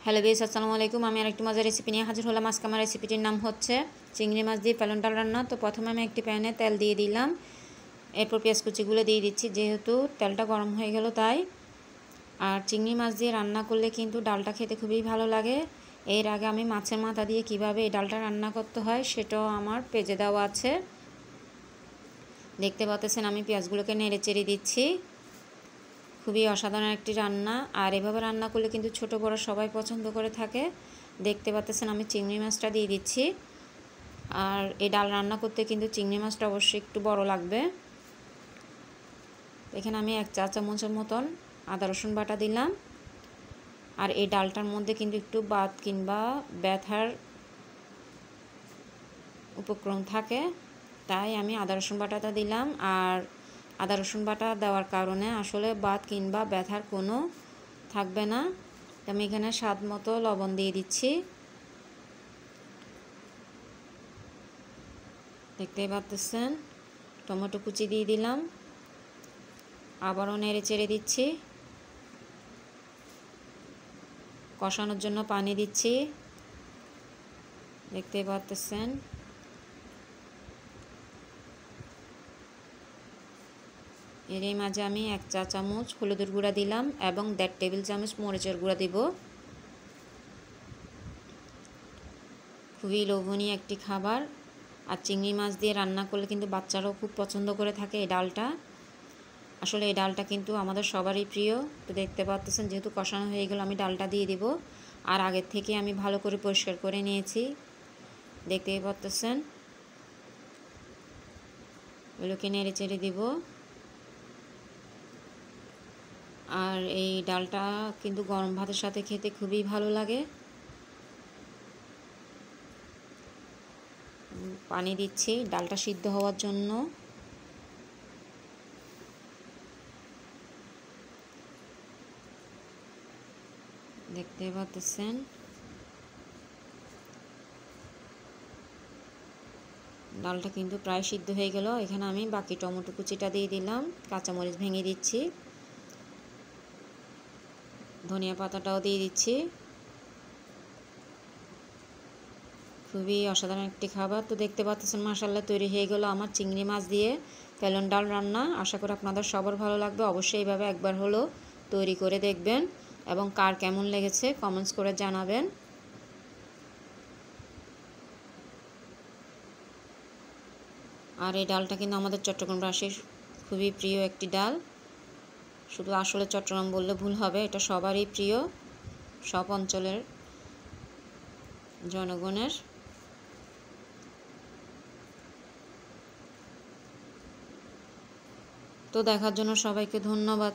Hello guys, আসসালামু আলাইকুম। আমি আরেকটি মজার রেসিপি নিয়ে হাজির হলাম। আজকে আমার রেসিপিটির নাম হচ্ছে চিংড়ি মাছ দিয়ে পালন ডাল রান্না। তো প্রথমে আমি একটি প্যানে তেল দিয়ে দিলাম, এরপর পেঁয়াজ কুচিগুলো দিয়ে দিচ্ছি, যেহেতু তেলটা গরম হয়ে গেল তাই। আর চিংড়ি মাছ দিয়ে রান্না করলে কিন্তু ডালটা খেতে খুবই ভালো লাগে। এর আগে আমি মাছের মাথা দিয়ে কিভাবে এই ডালটা রান্না করতে হয় সেটাও আমার পেজে দেওয়া আছে, দেখতে পাচ্ছেন। আমি পেঁয়াজগুলোকে নেড়ে চেড়ে দিচ্ছি। খুবই অসাধারণ একটি রান্না, আর এভাবে রান্না করলে কিন্তু ছোট বড় সবাই পছন্দ করে থাকে। দেখতে পাচ্ছেন আমি চিংড়ি মাছটা দিয়ে দিচ্ছি। আর এই ডাল রান্না করতে কিন্তু চিংড়ি মাছটা অবশ্যই একটু বড় লাগবে। এখানে আমি 1 চা চামচের মতন আদা রসুন বাটা দিলাম। আর এই ডালটার মধ্যে কিন্তু একটু বাত কিংবা ব্যথার উপক্রম থাকে, তাই আমি আদা রসুন বাটাটা দিলাম। আর আদা রসুন বাটা দেওয়ার কারণে আসলে বাত কিংবা ব্যথার কোনো থাকবে না। আমি এখানে স্বাদ মতো লবণ দিয়ে দিচ্ছি, দেখতেই পাচ্ছেন। টমেটো কুচি দিয়ে দিলাম, আবারও নেড়ে চেড়ে দিচ্ছি। কষানোর জন্য পানি দিচ্ছি, দেখতেই পাচ্ছেন। এর মাঝে আমি 1 চা চামচ হলুদের গুঁড়া দিলাম এবং 1.5 টেবিল চামচ মরিচের গুঁড়া দিব। খুবই লোভনীয় একটি খাবার। আর চিংড়ি মাছ দিয়ে রান্না করলে কিন্তু বাচ্চারাও খুব পছন্দ করে থাকে এই ডালটা। আসলে এই ডালটা কিন্তু আমাদের সবারই প্রিয়। তো দেখতে পাচ্ছেন, যেহেতু কষানো হয়ে গেল আমি ডালটা দিয়ে দিব। আর আগের থেকে আমি ভালো করে পরিষ্কার করে নিয়েছি, দেখতেই পাচ্ছেন। এগুলোকে নেড়ে চেড়ে দিব। আর এই ডালটা কিন্তু গরম ভাতের সাথে খেতে খুবই ভালো লাগে। পানি দিচ্ছি ডালটা সিদ্ধ হওয়ার জন্য। দেখতে পাচ্ছেন ডালটা কিন্তু প্রায় সিদ্ধ হয়ে গেল। এখানে আমি বাকি টমেটো কুচিটা দিয়ে দিলাম, কাঁচামরিচ ভেঙে দিচ্ছি, ধনিয়া পাতাটাও দিয়ে দিচ্ছি। খুবই অসাধারণ একটি খাবার। তো দেখতে পাচ্ছেন মাশাআল্লাহ তৈরি হয়ে গেল আমার চিংড়ি মাছ দিয়ে পালন ডাল রান্না। আশা করি আপনাদের সবার ভালো লাগবে। অবশ্যই এইভাবে একবার হলো তৈরি করে দেখবেন এবং কার কেমন লেগেছে কমেন্টস করে জানাবেন। আর এই ডালটা কিন্তু আমাদের চট্টগ্রামবাসীর খুবই প্রিয় একটি ডাল। শুধু আসলে চট্টগ্রাম বললে ভুল হবে, এটা সবারই প্রিয়, সব অঞ্চলের জনগণের। তো দেখার জন্য সবাইকে ধন্যবাদ।